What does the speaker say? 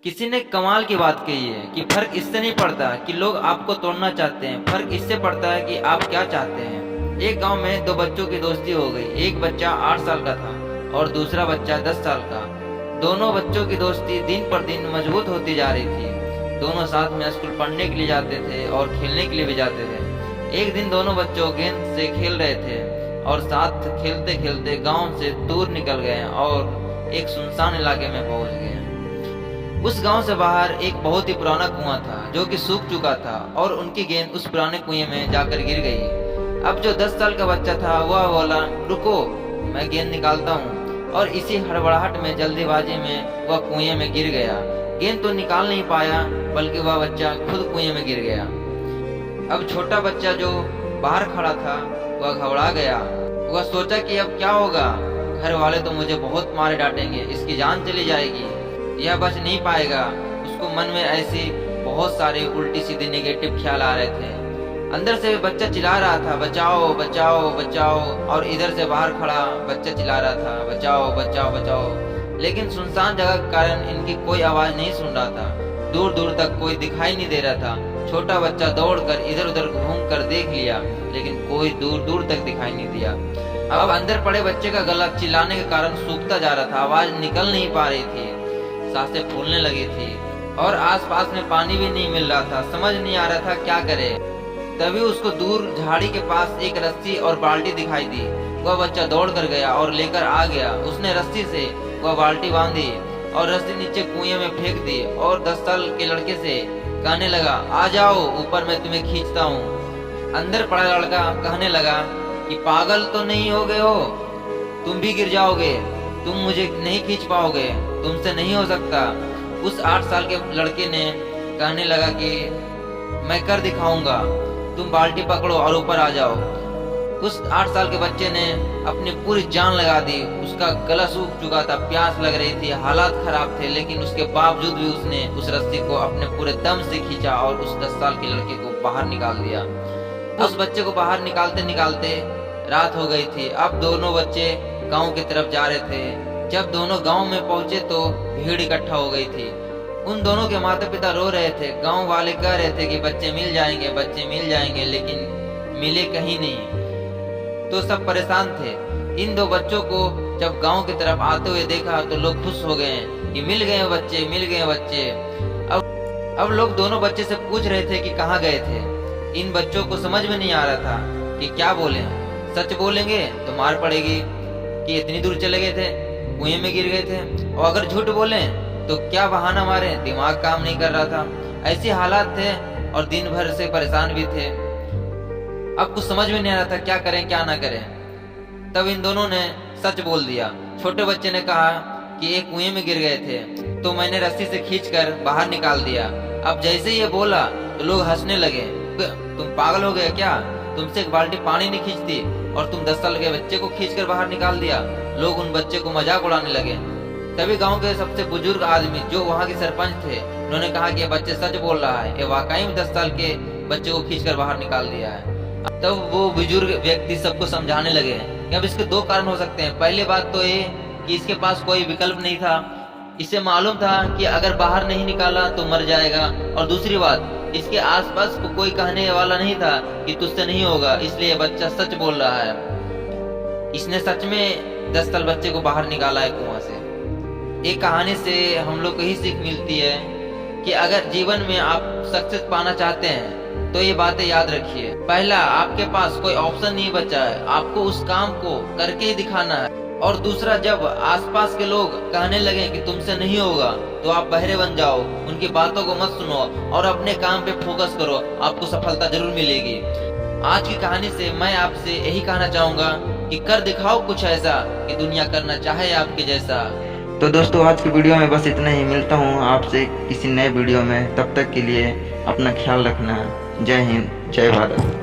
किसी ने कमाल की बात कही है कि फर्क इससे नहीं पड़ता कि लोग आपको तोड़ना चाहते हैं, फर्क इससे पड़ता है कि आप क्या चाहते हैं। एक गांव में दो बच्चों की दोस्ती हो गई। एक बच्चा 8 साल का था और दूसरा बच्चा 10 साल का। दोनों बच्चों की दोस्ती दिन पर दिन मजबूत होती जा रही थी। दोनों साथ में स्कूल पढ़ने के लिए जाते थे और खेलने के लिए भी जाते थे। एक दिन दोनों बच्चों गेंद से खेल रहे थे और साथ खेलते खेलते गांव से दूर निकल गए और एक सुनसान इलाके में पहुंच गए। उस गांव से बाहर एक बहुत ही पुराना कुआं था जो कि सूख चुका था और उनकी गेंद उस पुराने कुएं में जाकर गिर गई। अब जो 10 साल का बच्चा था वह बोला, रुको, मैं गेंद निकालता हूँ। और इसी हड़बड़ाहट में, जल्दीबाजी में वह कुएं में गिर गया। गेंद तो निकाल नहीं पाया बल्कि वह बच्चा खुद कुएं में गिर गया। अब छोटा बच्चा जो बाहर खड़ा था वह घबरा गया। वह सोचा कि अब क्या होगा, घर वाले तो मुझे बहुत मारे डांटेंगे, इसकी जान चली जाएगी, यह बच नहीं पाएगा। उसको मन में ऐसी बहुत सारे उल्टी सीधी नेगेटिव ख्याल आ रहे थे। अंदर से बच्चा चिल्ला रहा था, बचाओ बचाओ बचाओ, और इधर से बाहर खड़ा बच्चा चिल्ला रहा था, बचाओ बचाओ बचाओ। लेकिन सुनसान जगह के कारण इनकी कोई आवाज नहीं सुन रहा था। दूर दूर तक कोई दिखाई नहीं दे रहा था। छोटा बच्चा दौड़कर इधर उधर घूम कर देख लिया लेकिन कोई दूर दूर तक दिखाई नहीं दिया। अब अंदर पड़े बच्चे का गला चिल्लाने के कारण सूखता जा रहा था, आवाज निकल नहीं पा रही थी, सांसें फूलने लगी थी और आसपास में पानी भी नहीं मिल रहा था। समझ नहीं आ रहा था क्या करे। तभी उसको दूर झाड़ी के पास एक रस्सी और बाल्टी दिखाई दी। वह बच्चा दौड़ कर गया और लेकर आ गया। उसने रस्सी से वह बाल्टी बांधी और रस्सी नीचे कुएं में फेंक दी और 10 साल के लड़के से कहने लगा, आ जाओ ऊपर, मैं तुम्हें खींचता हूँ। अंदर पड़ा लड़का कहने लगा कि पागल तो नहीं हो गए हो, तुम भी गिर जाओगे, तुम मुझे नहीं खींच पाओगे, तुमसे नहीं हो सकता। उस 8 साल के लड़के ने कहने लगा कि मैं कर दिखाऊंगा, तुम बाल्टी पकड़ो और ऊपर आ जाओ। उस 8 साल के बच्चे ने अपनी पूरी जान लगा दी। उसका गला सूख चुका था, प्यास लग रही थी, हालात खराब थे, लेकिन उसके बावजूद भी उसने उस रस्सी को अपने पूरे दम से खींचा और उस 10 साल के लड़के को बाहर निकाल दिया। उस बच्चे को बाहर निकालते निकालते रात हो गई थी। अब दोनों बच्चे गांव की तरफ जा रहे थे। जब दोनों गांव में पहुंचे तो भीड़ इकट्ठा हो गई थी। उन दोनों के माता पिता रो रहे थे। गांव वाले कह रहे थे कि बच्चे मिल जाएंगे, बच्चे मिल जाएंगे, लेकिन मिले कहीं नहीं। तो सब परेशान थे। इन दो बच्चों को जब गांव की तरफ आते हुए देखा तो लोग खुश हो गए कि मिल गए बच्चे, मिल गए बच्चे। अब लोग दोनों बच्चे से पूछ रहे थे कि कहाँ गए थे। इन बच्चों को समझ में नहीं आ रहा था कि क्या बोले। सच बोलेंगे तो मार पड़ेगी कि इतनी दूर चले गए थे, कुएं में गिर गए थे, और अगर झूठ बोले तो क्या बहाना मारे, दिमाग काम नहीं कर रहा था। ऐसे हालात थे और दिन भर से परेशान भी थे। अब कुछ समझ में नहीं आ रहा था क्या करें क्या ना करें। तब इन दोनों ने सच बोल दिया। छोटे बच्चे ने कहा कि एक कुएं में गिर गए थे तो मैंने रस्सी से खींचकर बाहर निकाल दिया। अब जैसे ही ये बोला तो लोग हंसने लगे, तुम पागल हो गए क्या, तुमसे एक बाल्टी पानी नहीं खींचती और तुम 10 साल के बच्चे को खींचकर बाहर निकाल दिया। लोग उन बच्चे को मजाक उड़ाने लगे। तभी गांव के सबसे बुजुर्ग आदमी जो वहां के सरपंच थे, उन्होंने कहा कि ये बच्चे सच बोल रहा है, ये वाकई में 10 साल के बच्चे को खींचकर बाहर निकाल दिया है। तब वो बुजुर्ग व्यक्ति सबको समझाने लगे कि अब इसके 2 कारण हो सकते हैं। पहली बात तो ये कि इसके पास कोई विकल्प नहीं था, इसे मालूम था कि अगर बाहर नहीं निकाला तो मर जाएगा, और दूसरी बात, इसके आसपास को कोई कहने वाला नहीं था कि तुझसे नहीं होगा, इसलिए बच्चा सच बोल रहा है। इसने सच में 10 साल बच्चे को बाहर निकाला है कुआं से। एक कहानी से हम लोग को ही सीख मिलती है कि अगर जीवन में आप सक्सेस पाना चाहते हैं तो ये बातें याद रखिए। पहला, आपके पास कोई ऑप्शन नहीं बचा है, आपको उस काम को करके ही दिखाना है। और दूसरा, जब आसपास के लोग कहने लगे कि तुमसे नहीं होगा तो आप बहरे बन जाओ, उनकी बातों को मत सुनो और अपने काम पे फोकस करो, आपको सफलता जरूर मिलेगी। आज की कहानी से मैं आपसे यही कहना चाहूंगा कि कर दिखाओ कुछ ऐसा कि दुनिया करना चाहे आपके जैसा। तो दोस्तों, आज की वीडियो में बस इतना ही। मिलता हूँ आपसे किसी नए वीडियो में, तब तक के लिए अपना ख्याल रखना। जय हिंद, जय भारत।